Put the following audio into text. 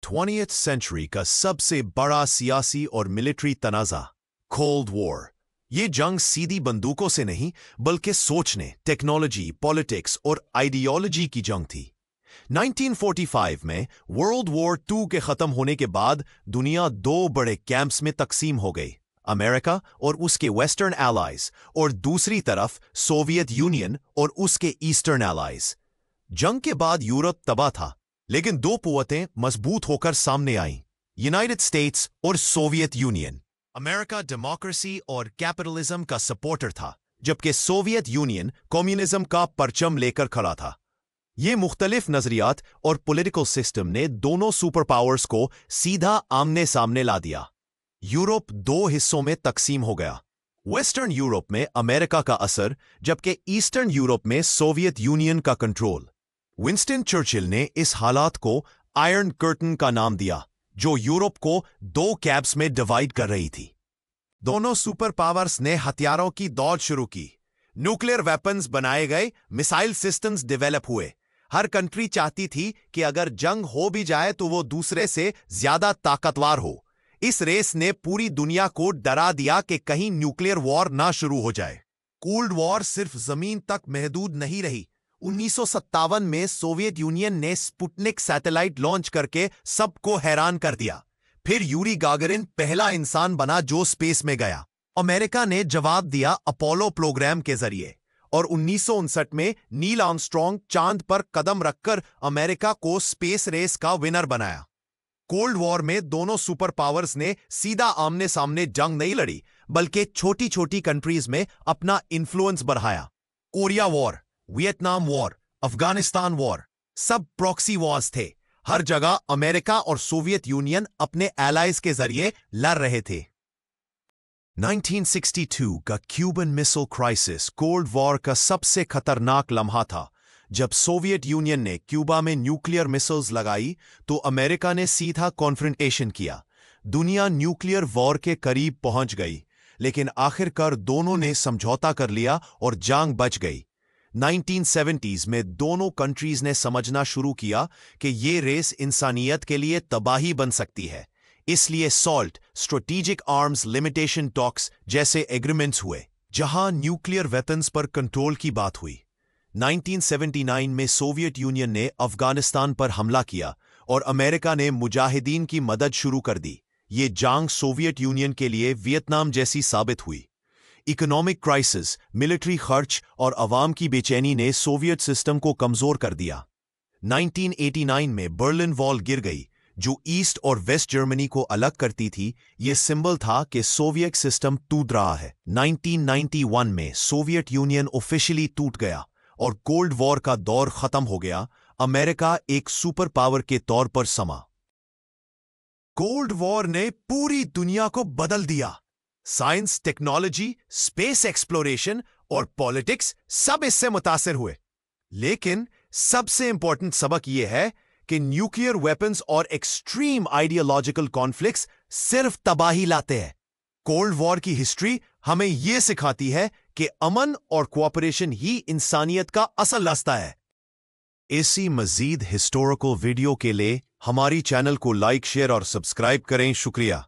20th century का सबसे बड़ा सियासी और मिलिट्री तनाज़ा कोल्ड वॉर। ये जंग सीधी बंदूकों से नहीं बल्कि सोचने, टेक्नोलॉजी, पॉलिटिक्स और आइडियोलॉजी की जंग थी। 1945 में वर्ल्ड वॉर II के खत्म होने के बाद दुनिया दो बड़े कैंप्स में तकसीम हो गई, अमेरिका और उसके वेस्टर्न एलाइज और दूसरी तरफ सोवियत यूनियन और उसके ईस्टर्न एलाइज। जंग के बाद यूरोप तबाह था, लेकिन दो कुव्वतें मजबूत होकर सामने आईं, यूनाइटेड स्टेट्स और सोवियत यूनियन। अमेरिका डेमोक्रेसी और कैपिटलिज्म का सपोर्टर था, जबकि सोवियत यूनियन कम्युनिज्म का परचम लेकर खड़ा था। ये मुख्तलिफ नजरियात और पॉलिटिकल सिस्टम ने दोनों सुपर पावर्स को सीधा आमने सामने ला दिया। यूरोप दो हिस्सों में तकसीम हो गया, वेस्टर्न यूरोप में अमेरिका का असर, जबकि ईस्टर्न यूरोप में सोवियत यूनियन का कंट्रोल। विंस्टन चर्चिल ने इस हालात को आयरन कर्टन का नाम दिया, जो यूरोप को दो कैब्स में डिवाइड कर रही थी। दोनों सुपर पावर्स ने हथियारों की दौड़ शुरू की, न्यूक्लियर वेपन्स बनाए गए, मिसाइल सिस्टम्स डेवलप हुए। हर कंट्री चाहती थी कि अगर जंग हो भी जाए तो वो दूसरे से ज्यादा ताकतवर हो। इस रेस ने पूरी दुनिया को डरा दिया कि कहीं न्यूक्लियर वॉर ना शुरू हो जाए। कोल्ड वॉर सिर्फ जमीन तक महदूद नहीं रही। 1957 में सोवियत यूनियन ने स्पुतनिक सैटेलाइट लॉन्च करके सबको हैरान कर दिया। फिर यूरी गागरिन पहला इंसान बना जो स्पेस में गया। अमेरिका ने जवाब दिया अपोलो प्रोग्राम के जरिए, और 1959 में नील आर्मस्ट्रॉन्ग चांद पर कदम रखकर अमेरिका को स्पेस रेस का विनर बनाया। कोल्ड वॉर में दोनों सुपर पावर्स ने सीधा आमने सामने जंग नहीं लड़ी, बल्कि छोटी छोटी कंट्रीज में अपना इन्फ्लुएंस बढ़ाया। Korea war, Vietnam war, Afghanistan war, सब प्रॉक्सी वॉर्स थे। हर जगह अमेरिका और सोवियत यूनियन अपने एलाइज के जरिए लड़ रहे थे। 1962 का Cuban missile crisis cold war का सबसे खतरनाक लम्हा था। जब सोवियत यूनियन ने क्यूबा में न्यूक्लियर मिसाइल्स लगाई तो अमेरिका ने सीधा कॉन्फ्रंटेशन किया। दुनिया न्यूक्लियर वॉर के करीब पहुंच गई, लेकिन आखिरकार दोनों ने समझौता कर लिया और जंग बच गई। 1970s में दोनों कंट्रीज ने समझना शुरू किया कि ये रेस इंसानियत के लिए तबाही बन सकती है। इसलिए salt, strategic arms limitation talks जैसे एग्रीमेंट्स हुए, जहां न्यूक्लियर वेपन्स पर कंट्रोल की बात हुई। 1979 में सोवियत यूनियन ने अफगानिस्तान पर हमला किया और अमेरिका ने मुजाहिदीन की मदद शुरू कर दी। ये जंग सोवियत यूनियन के लिए वियतनाम जैसी साबित हुई। इकोनॉमिक क्राइसिस, मिलिट्री खर्च और अवाम की बेचैनी ने सोवियत सिस्टम को कमजोर कर दिया। 1989 में बर्लिन वॉल गिर गई, जो ईस्ट और वेस्ट जर्मनी को अलग करती थी। यह सिंबल था कि सोवियत सिस्टम टूट रहा है। 1991 में सोवियत यूनियन ऑफिशियली टूट गया और कोल्ड वॉर का दौर खत्म हो गया। अमेरिका एक सुपर पावर के तौर पर समा। कोल्ड वॉर ने पूरी दुनिया को बदल दिया। साइंस, टेक्नोलॉजी, स्पेस एक्सप्लोरेशन और पॉलिटिक्स सब इससे मुतासिर हुए। लेकिन सबसे इंपॉर्टेंट सबक यह है कि न्यूक्लियर वेपन्स और एक्सट्रीम आइडियोलॉजिकल कॉन्फ्लिक्ट्स सिर्फ तबाही लाते हैं। कोल्ड वॉर की हिस्ट्री हमें यह सिखाती है कि अमन और कोऑपरेशन ही इंसानियत का असल रास्ता है। ऐसी मजीद हिस्टोरिकल वीडियो के लिए हमारी चैनल को लाइक, शेयर और सब्सक्राइब करें। शुक्रिया।